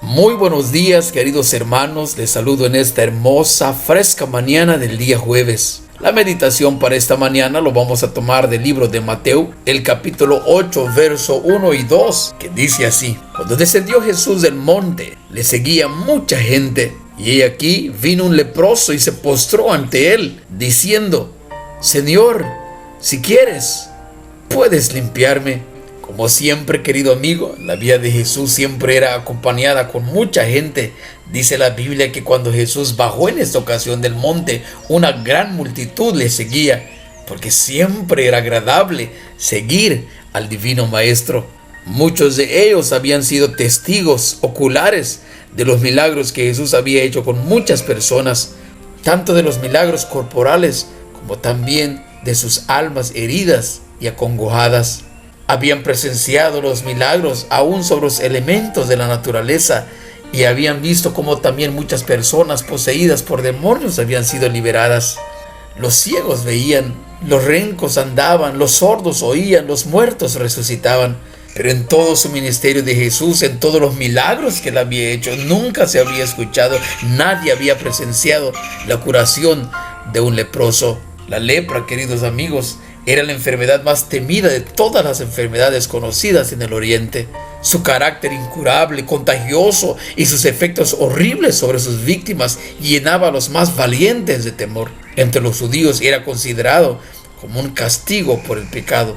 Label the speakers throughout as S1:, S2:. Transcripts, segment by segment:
S1: Muy buenos días, queridos hermanos. Les saludo en esta hermosa, fresca mañana del día jueves. La meditación para esta mañana lo vamos a tomar del libro de Mateo, el capítulo 8, verso 1 y 2, que dice así: Cuando descendió Jesús del monte, le seguía mucha gente, y he aquí vino un leproso y se postró ante él, diciendo: Señor, si quieres, puedes limpiarme. Como siempre, querido amigo, la vida de Jesús siempre era acompañada con mucha gente. Dice la Biblia que cuando Jesús bajó en esta ocasión del monte, una gran multitud le seguía, porque siempre era agradable seguir al Divino Maestro. Muchos de ellos habían sido testigos oculares de los milagros que Jesús había hecho con muchas personas, tanto de los milagros corporales como también de sus almas heridas y acongojadas. Habían presenciado los milagros aún sobre los elementos de la naturaleza y habían visto cómo también muchas personas poseídas por demonios habían sido liberadas. Los ciegos veían, los rencos andaban, los sordos oían, los muertos resucitaban. Pero en todo su ministerio de Jesús, en todos los milagros que él había hecho, nunca se había escuchado, nadie había presenciado la curación de un leproso. La lepra, queridos amigos, era la enfermedad más temida de todas las enfermedades conocidas en el Oriente. Su carácter incurable, contagioso y sus efectos horribles sobre sus víctimas llenaba a los más valientes de temor. Entre los judíos era considerado como un castigo por el pecado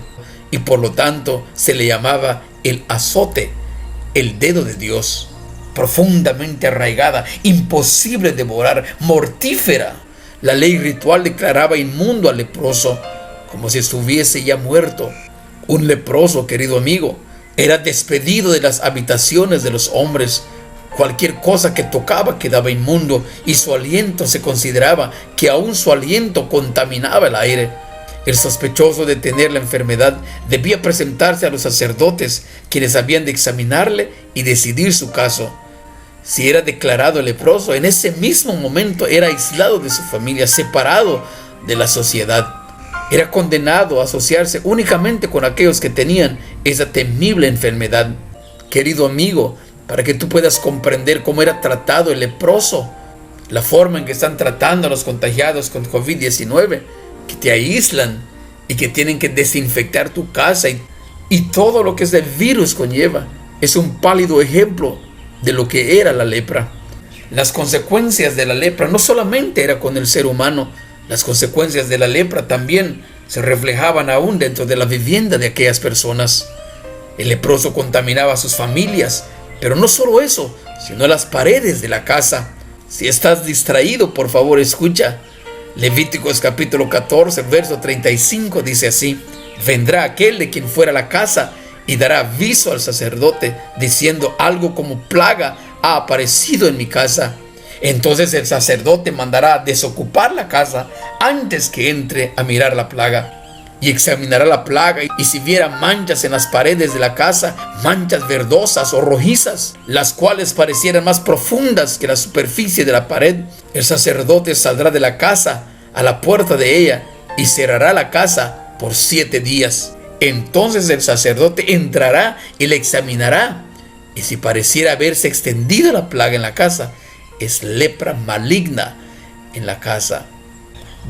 S1: y por lo tanto se le llamaba el azote, el dedo de Dios. Profundamente arraigada, imposible de devorar, mortífera. La ley ritual declaraba inmundo al leproso, como si estuviese ya muerto. Un leproso, querido amigo, era despedido de las habitaciones de los hombres. Cualquier cosa que tocaba quedaba inmundo y su aliento se consideraba que aún su aliento contaminaba el aire. El sospechoso de tener la enfermedad debía presentarse a los sacerdotes, quienes habían de examinarle y decidir su caso. Si era declarado leproso, en ese mismo momento era aislado de su familia, separado de la sociedad. Era condenado a asociarse únicamente con aquellos que tenían esa temible enfermedad. Querido amigo, para que tú puedas comprender cómo era tratado el leproso, la forma en que están tratando a los contagiados con COVID-19, que te aíslan y que tienen que desinfectar tu casa y todo lo que ese virus conlleva, es un pálido ejemplo de lo que era la lepra. Las consecuencias de la lepra no solamente era con el ser humano, las consecuencias de la lepra también se reflejaban aún dentro de la vivienda de aquellas personas. El leproso contaminaba a sus familias, pero no solo eso, sino las paredes de la casa. Si estás distraído, por favor, escucha. Levíticos capítulo 14, verso 35 dice así: Vendrá aquel de quien fuera la casa y dará aviso al sacerdote, diciendo: algo como plaga ha aparecido en mi casa. Entonces el sacerdote mandará desocupar la casa antes que entre a mirar la plaga. Y examinará la plaga, y si viera manchas en las paredes de la casa, manchas verdosas o rojizas, las cuales parecieran más profundas que la superficie de la pared, el sacerdote saldrá de la casa a la puerta de ella y cerrará la casa por 7 días. Entonces el sacerdote entrará y la examinará, y si pareciera haberse extendido la plaga en la casa, es lepra maligna en la casa.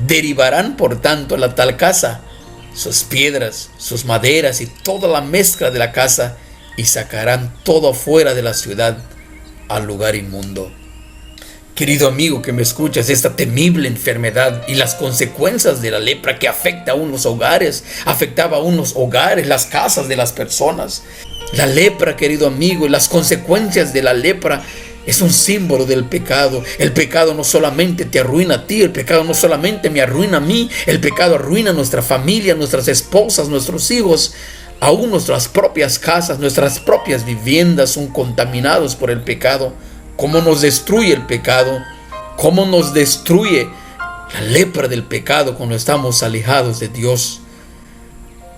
S1: Derivarán por tanto a la tal casa sus piedras, sus maderas y toda la mezcla de la casa, y sacarán todo afuera de la ciudad al lugar inmundo. Querido amigo que me escuchas, esta temible enfermedad y las consecuencias de la lepra que afecta aún los hogares, afectaba aún los hogares, las casas de las personas. La lepra, querido amigo, y las consecuencias de la lepra es un símbolo del pecado. El pecado no solamente te arruina a ti, el pecado no solamente me arruina a mí, el pecado arruina a nuestra familia, nuestras esposas, nuestros hijos, aún nuestras propias casas, nuestras propias viviendas son contaminados por el pecado. ¿Cómo nos destruye el pecado? ¿Cómo nos destruye la lepra del pecado cuando estamos alejados de Dios?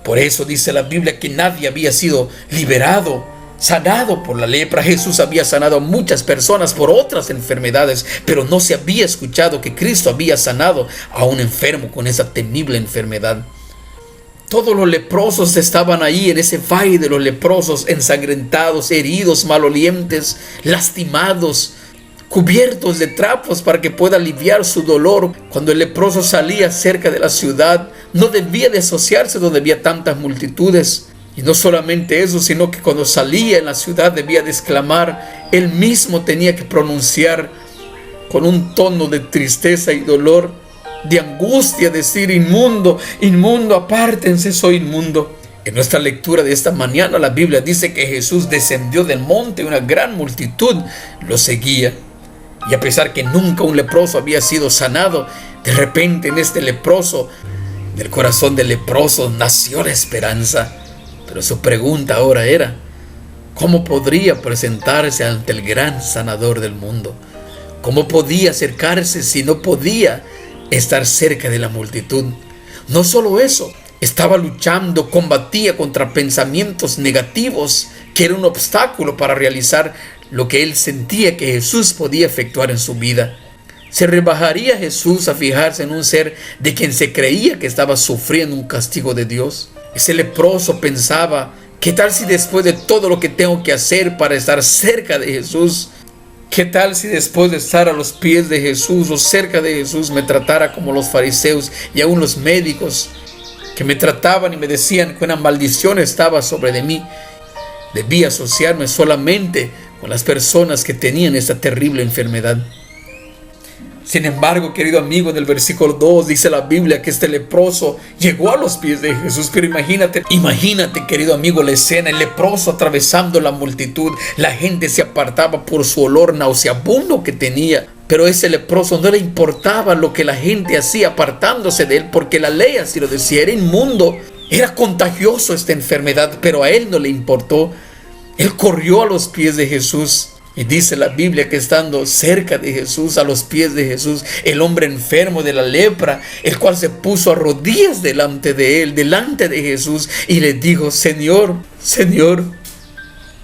S1: Por eso dice la Biblia que nadie había sido liberado, sanado por la lepra. Jesús había sanado a muchas personas por otras enfermedades, pero no se había escuchado que Cristo había sanado a un enfermo con esa temible enfermedad. Todos los leprosos estaban ahí en ese valle de los leprosos, ensangrentados, heridos, malolientes, lastimados, cubiertos de trapos para que pueda aliviar su dolor. Cuando el leproso salía cerca de la ciudad, no debía de asociarse donde había tantas multitudes. Y no solamente eso, sino que cuando salía en la ciudad debía de exclamar, él mismo tenía que pronunciar con un tono de tristeza y dolor, de angustia, decir: inmundo, inmundo, apártense, soy inmundo. En nuestra lectura de esta mañana la Biblia dice que Jesús descendió del monte y una gran multitud lo seguía. Y a pesar que nunca un leproso había sido sanado, de repente en este leproso, del corazón del leproso, nació la esperanza. Pero su pregunta ahora era: ¿cómo podría presentarse ante el gran sanador del mundo? ¿Cómo podía acercarse si no podía estar cerca de la multitud? No solo eso, estaba luchando, combatía contra pensamientos negativos que era un obstáculo para realizar lo que él sentía que Jesús podía efectuar en su vida. ¿Se rebajaría Jesús a fijarse en un ser de quien se creía que estaba sufriendo un castigo de Dios? Ese leproso pensaba: ¿qué tal si después de todo lo que tengo que hacer para estar cerca de Jesús, qué tal si después de estar a los pies de Jesús o cerca de Jesús me tratara como los fariseos y aún los médicos, que me trataban y me decían que una maldición estaba sobre de mí? Debía asociarme solamente con las personas que tenían esta terrible enfermedad. Sin embargo, querido amigo, en el versículo 2 dice la Biblia que este leproso llegó a los pies de Jesús. Pero imagínate, querido amigo, la escena: el leproso atravesando la multitud. La gente se apartaba por su olor nauseabundo que tenía. Pero a ese leproso no le importaba lo que la gente hacía apartándose de él, porque la ley así lo decía: era inmundo, era contagioso esta enfermedad. Pero a él no le importó. Él corrió a los pies de Jesús. Y dice la Biblia que estando cerca de Jesús, a los pies de Jesús, el hombre enfermo de la lepra, el cual se puso a rodillas delante de él, delante de Jesús, y le dijo: Señor, Señor,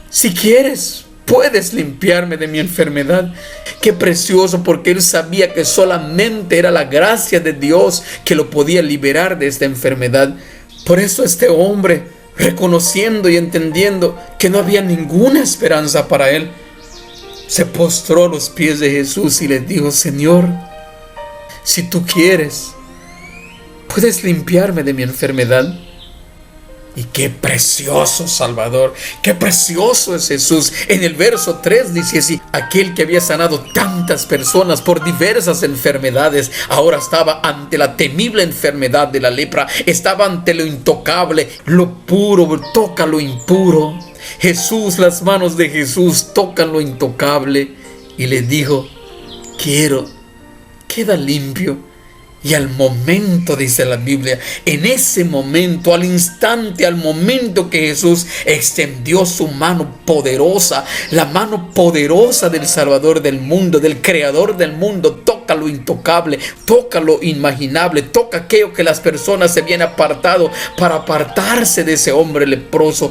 S1: si quieres, puedes limpiarme de mi enfermedad. Qué precioso, porque él sabía que solamente era la gracia de Dios que lo podía liberar de esta enfermedad. Por eso este hombre, reconociendo y entendiendo que no había ninguna esperanza para él, se postró a los pies de Jesús y le dijo: Señor, si tú quieres, puedes limpiarme de mi enfermedad. Y qué precioso Salvador, qué precioso es Jesús. En el verso 3 dice así: aquel que había sanado tantas personas por diversas enfermedades, ahora estaba ante la temible enfermedad de la lepra. Estaba ante lo intocable, lo puro, toca lo impuro. Jesús, las manos de Jesús tocan lo intocable y le dijo: quiero, queda limpio. Y al momento, dice la Biblia, en ese momento, al instante, al momento que Jesús extendió su mano poderosa, la mano poderosa del Salvador del mundo, del Creador del mundo, toca lo intocable, toca lo inimaginable, toca aquello que las personas se habían apartado para apartarse de ese hombre leproso.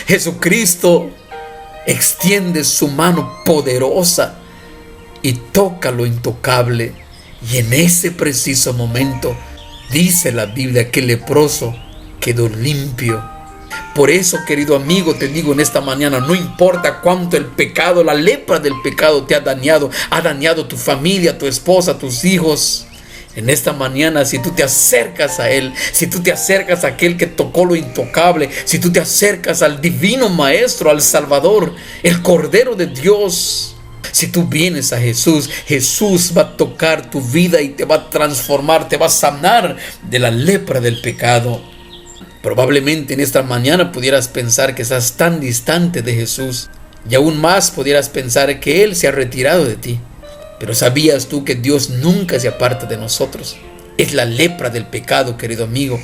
S1: Jesucristo extiende su mano poderosa y toca lo intocable. Y en ese preciso momento, dice la Biblia que el leproso quedó limpio. Por eso, querido amigo, te digo en esta mañana: no importa cuánto el pecado, la lepra del pecado te ha dañado tu familia, tu esposa, tus hijos. En esta mañana, si tú te acercas a Él, si tú te acercas a aquel que tocó lo intocable, si tú te acercas al divino Maestro, al Salvador, el Cordero de Dios, si tú vienes a Jesús, Jesús va a tocar tu vida y te va a transformar, te va a sanar de la lepra del pecado. Probablemente en esta mañana pudieras pensar que estás tan distante de Jesús, y aún más pudieras pensar que Él se ha retirado de ti. Pero ¿sabías tú que Dios nunca se aparta de nosotros? Es la lepra del pecado, querido amigo.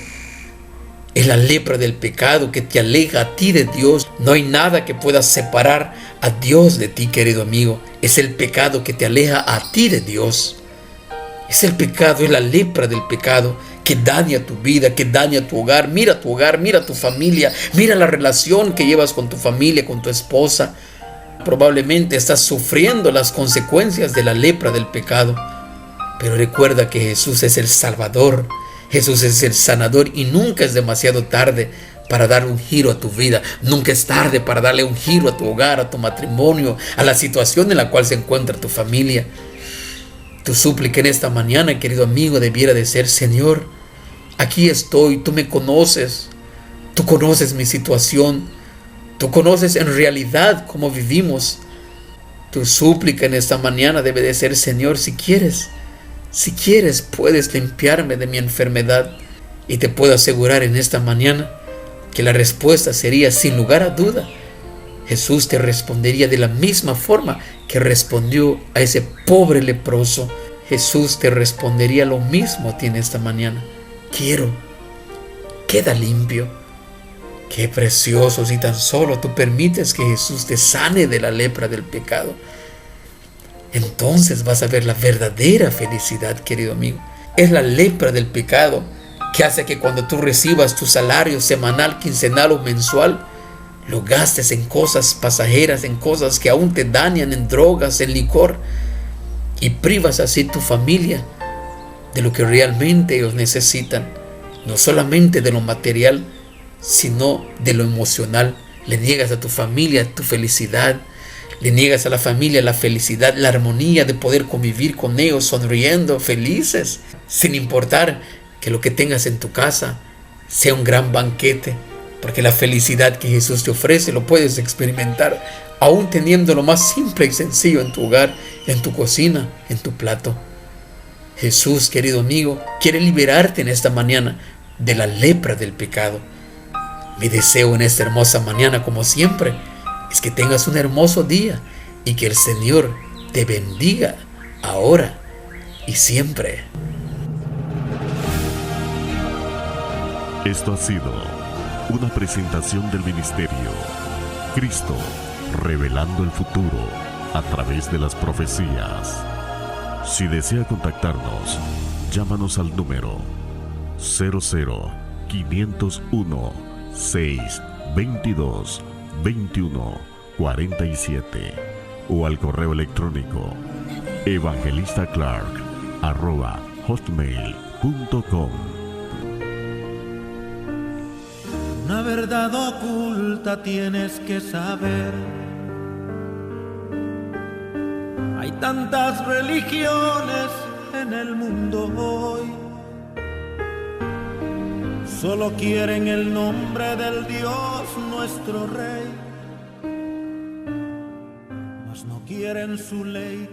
S1: Es la lepra del pecado que te aleja a ti de Dios. No hay nada que pueda separar a Dios de ti, querido amigo. Es el pecado que te aleja a ti de Dios. Es el pecado, es la lepra del pecado que daña tu vida, que daña tu hogar. Mira tu hogar, mira tu familia, mira la relación que llevas con tu familia, con tu esposa. Probablemente estás sufriendo las consecuencias de la lepra del pecado. Pero recuerda que Jesús es el Salvador, Jesús es el sanador y nunca es demasiado tarde para dar un giro a tu vida. Nunca es tarde para darle un giro a tu hogar, a tu matrimonio, a la situación en la cual se encuentra tu familia. Tu súplica en esta mañana, querido amigo, debiera de ser: Señor, aquí estoy, tú me conoces, tú conoces mi situación, tú conoces en realidad cómo vivimos. Tu súplica en esta mañana debe de ser: Señor, si quieres, puedes limpiarme de mi enfermedad. Y te puedo asegurar en esta mañana que la respuesta sería, sin lugar a duda, Jesús te respondería de la misma forma que respondió a ese pobre leproso. Jesús te respondería lo mismo a ti en esta mañana: quiero, queda limpio. Qué precioso si tan solo tú permites que Jesús te sane de la lepra del pecado. Entonces vas a ver la verdadera felicidad, querido amigo. Es la lepra del pecado que hace que cuando tú recibas tu salario semanal, quincenal o mensual, lo gastes en cosas pasajeras, en cosas que aún te dañan, en drogas, en licor, y privas así tu familia de lo que realmente ellos necesitan, no solamente de lo material, sino de lo emocional. Le niegas a tu familia tu felicidad, le niegas a la familia la felicidad, la armonía de poder convivir con ellos sonriendo, felices, sin importar que lo que tengas en tu casa sea un gran banquete, porque la felicidad que Jesús te ofrece lo puedes experimentar aún teniendo lo más simple y sencillo en tu hogar, en tu cocina, en tu plato. Jesús, querido amigo, quiere liberarte en esta mañana de la lepra del pecado. Mi deseo en esta hermosa mañana, como siempre, es que tengas un hermoso día y que el Señor te bendiga ahora y siempre.
S2: Esto ha sido una presentación del ministerio Cristo, revelando el futuro a través de las profecías. Si desea contactarnos, llámanos al número 00-501 622 2147 o al correo electrónico evangelistaclark@hotmail.com.
S3: Una verdad oculta tienes que saber. Hay tantas religiones en el mundo hoy, solo quieren el nombre del Dios nuestro Rey, mas no quieren su ley.